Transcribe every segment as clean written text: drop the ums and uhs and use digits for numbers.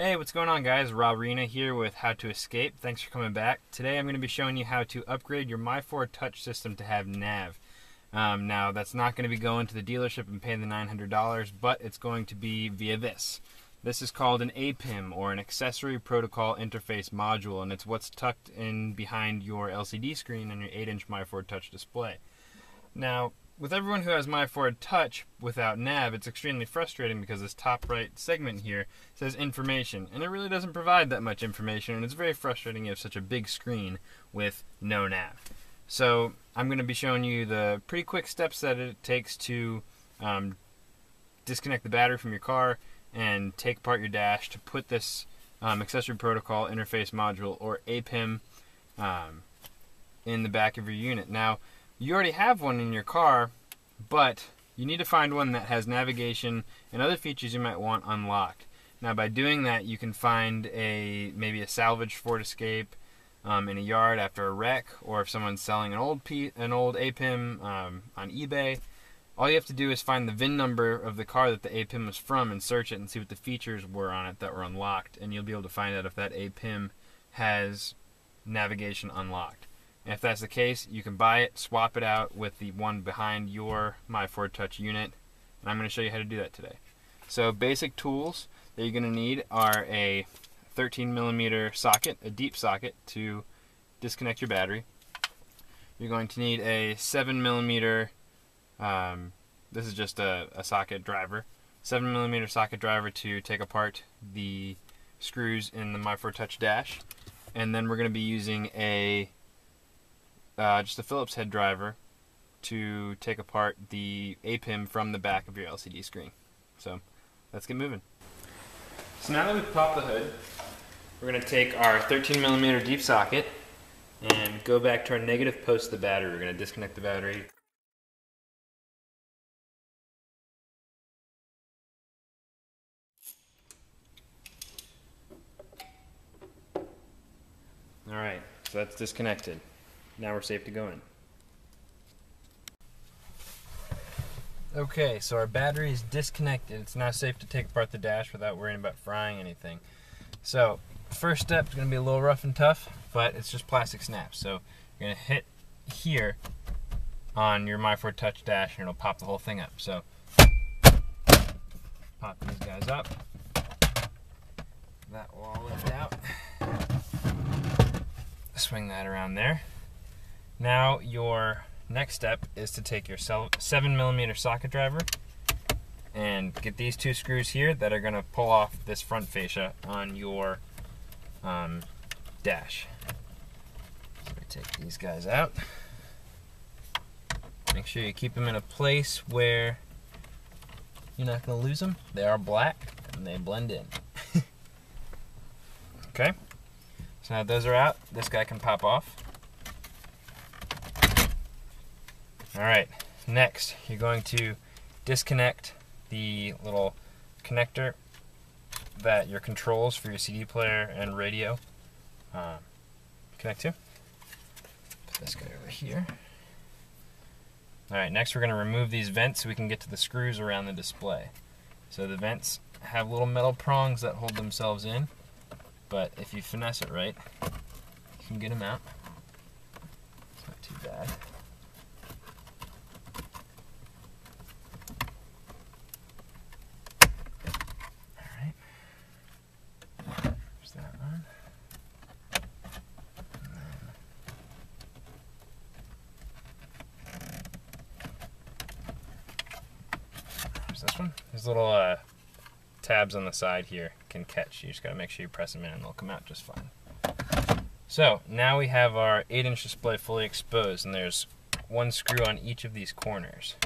Hey, what's going on, guys? Rahrena here with How to Escape. Thanks for coming back. Today I'm going to be showing you how to upgrade your My4 Touch system to have NAV. Now, that's not going to be going to the dealership and paying the $900, but it's going to be via this. This is called an APIM, or an Accessory Protocol Interface Module, and it's what's tucked in behind your LCD screen on your 8-inch My4 Touch display. Now, with everyone who has My4 Touch without NAV, it's extremely frustrating because this top right segment here says information, and it really doesn't provide that much information, and it's very frustrating you have such a big screen with no NAV. So I'm going to be showing you the pretty quick steps that it takes to disconnect the battery from your car and take apart your dash to put this Accessory Protocol Interface Module, or APIM, in the back of your unit. Now, you already have one in your car, but you need to find one that has navigation and other features you might want unlocked. Now, by doing that, you can find maybe a salvaged Ford Escape in a yard after a wreck, or if someone's selling an old APIM on eBay. All you have to do is find the VIN number of the car that the APIM was from and search it and see what the features were on it that were unlocked, and you'll be able to find out if that APIM has navigation unlocked. And if that's the case, you can buy it, swap it out with the one behind your My4 Touch unit, and I'm going to show you how to do that today. So basic tools that you're going to need are a 13mm socket, a deep socket to disconnect your battery. You're going to need a 7mm, this is just a socket driver, 7mm socket driver to take apart the screws in the My4 Touch dash. And then we're going to be using just a Phillips head driver to take apart the APIM from the back of your LCD screen. So let's get moving. So now that we've popped the hood, we're going to take our 13mm deep socket and go back to our negative post of the battery. We're going to disconnect the battery. Alright, so that's disconnected. Now we're safe to go in. Okay, so our battery is disconnected. It's now safe to take apart the dash without worrying about frying anything. So, first step is going to be a little rough and tough, but it's just plastic snaps. So, you're going to hit here on your My4 Touch dash and it'll pop the whole thing up. So, pop these guys up. That will all lift out. Swing that around there. Now your next step is to take your 7mm socket driver and get these two screws here that are going to pull off this front fascia on your dash. So we take these guys out. Make sure you keep them in a place where you're not going to lose them. They are black and they blend in. Okay. So now those are out, this guy can pop off. Alright, next you're going to disconnect the little connector that your controls for your CD player and radio connect to. Put this guy over here. Alright, next we're going to remove these vents so we can get to the screws around the display. So the vents have little metal prongs that hold themselves in, but if you finesse it right, you can get them out. It's not too bad. Alright. There's that one. And then there's this one. There's little tabs on the side here can catch. You just got to make sure you press them in and they'll come out just fine. So now we have our 8-inch display fully exposed, and there's one screw on each of these corners.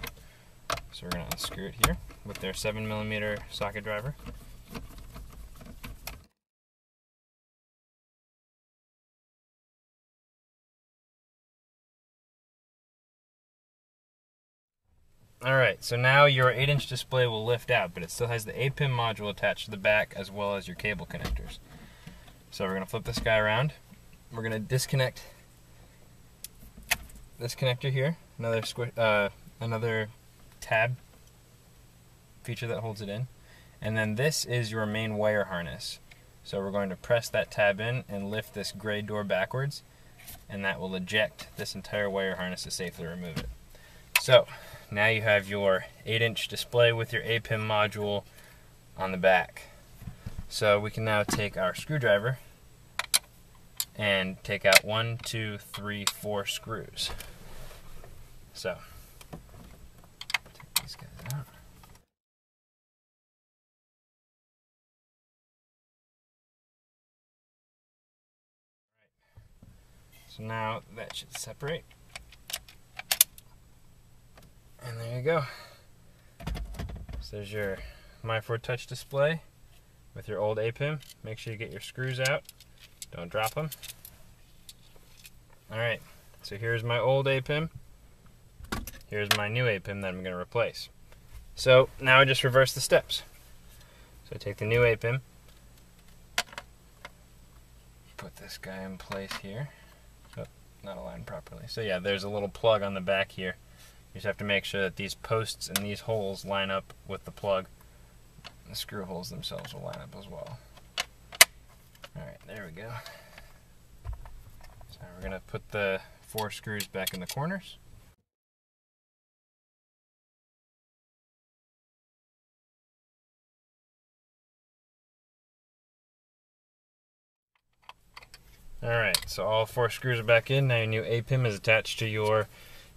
So we're going to unscrew it here with their 7mm socket driver. Alright, so now your 8-inch display will lift out, but it still has the APIM module attached to the back as well as your cable connectors. So we're going to flip this guy around. We're going to disconnect this connector here, another tab feature that holds it in. And then this is your main wire harness. So we're going to press that tab in and lift this gray door backwards, and that will eject this entire wire harness to safely remove it. So now you have your 8-inch display with your APIM module on the back. So we can now take our screwdriver and take out 1, 2, 3, 4 screws. So take these guys out. So now that should separate. And there you go. So there's your My4 Touch display with your old APIM. Make sure you get your screws out. Don't drop them. Alright, so here's my old APIM. Here's my new APIM that I'm going to replace. So now I just reverse the steps. So I take the new APIM, put this guy in place here. Oh, not aligned properly. So yeah, there's a little plug on the back here. You just have to make sure that these posts and these holes line up with the plug. The screw holes themselves will line up as well. Alright, there we go. So we're going to put the 4 screws back in the corners. Alright, so all 4 screws are back in. Now your new APIM is attached to your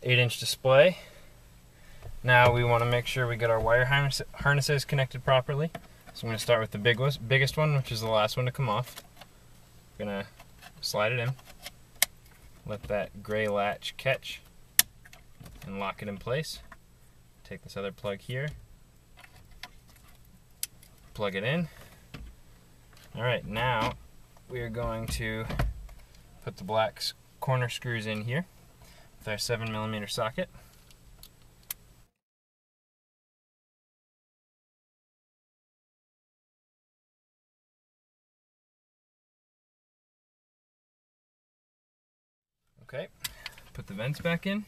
8-inch display. Now we want to make sure we get our wire harnesses connected properly. So I'm going to start with the biggest one, which is the last one to come off. I'm going to slide it in, let that gray latch catch, and lock it in place. Take this other plug here, plug it in. Alright, now we are going to put the black corner screws in here with our 7mm socket. Okay, put the vents back in.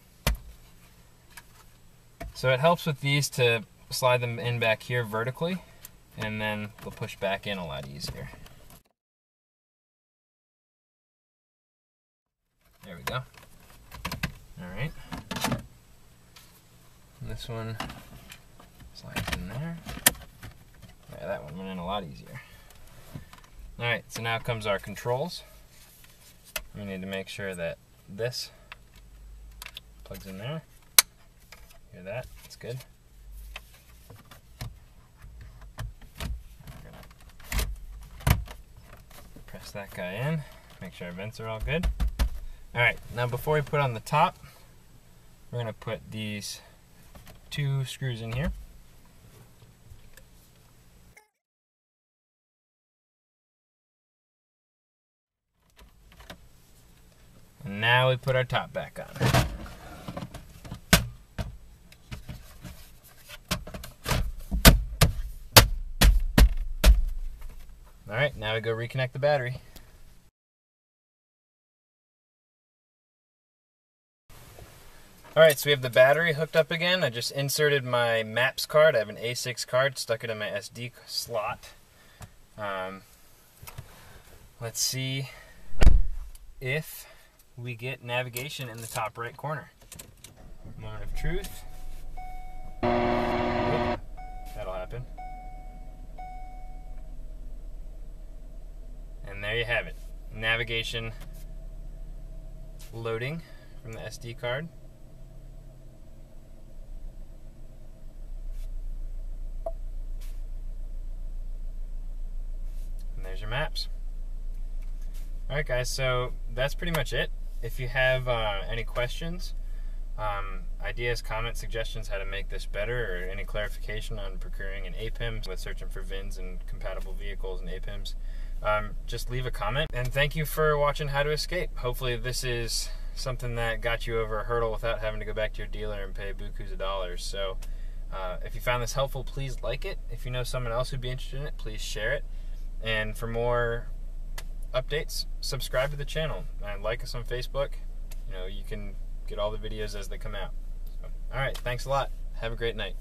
So it helps with these to slide them in back here vertically, and then they'll push back in a lot easier. There we go. Alright. This one slides in there. Yeah, that one went in a lot easier. Alright, so now comes our controls. We need to make sure that this plugs in there. Hear that? That's good. We're gonna press that guy in. Make sure our vents are all good. Alright, now before we put on the top, we're going to put these 2 screws in here. And now we put our top back on. Alright, now we go reconnect the battery. Alright, so we have the battery hooked up again. I just inserted my MAPS card. I have an A6 card, stuck it in my SD slot. Let's see if we get navigation in the top right corner. Moment of truth. Oop, that'll happen. And there you have it. Navigation loading from the SD card. And there's your maps. Alright guys, so that's pretty much it. If you have any questions, ideas, comments, suggestions how to make this better, or any clarification on procuring an APIM with searching for VINs and compatible vehicles and APIMs, just leave a comment. And thank you for watching How to Escape. Hopefully this is something that got you over a hurdle without having to go back to your dealer and pay bukus of dollars. So if you found this helpful, please like it. If you know someone else who'd be interested in it, please share it. And for more updates, subscribe to the channel and like us on Facebook. You know, you can get all the videos as they come out. So, all right, thanks a lot. Have a great night.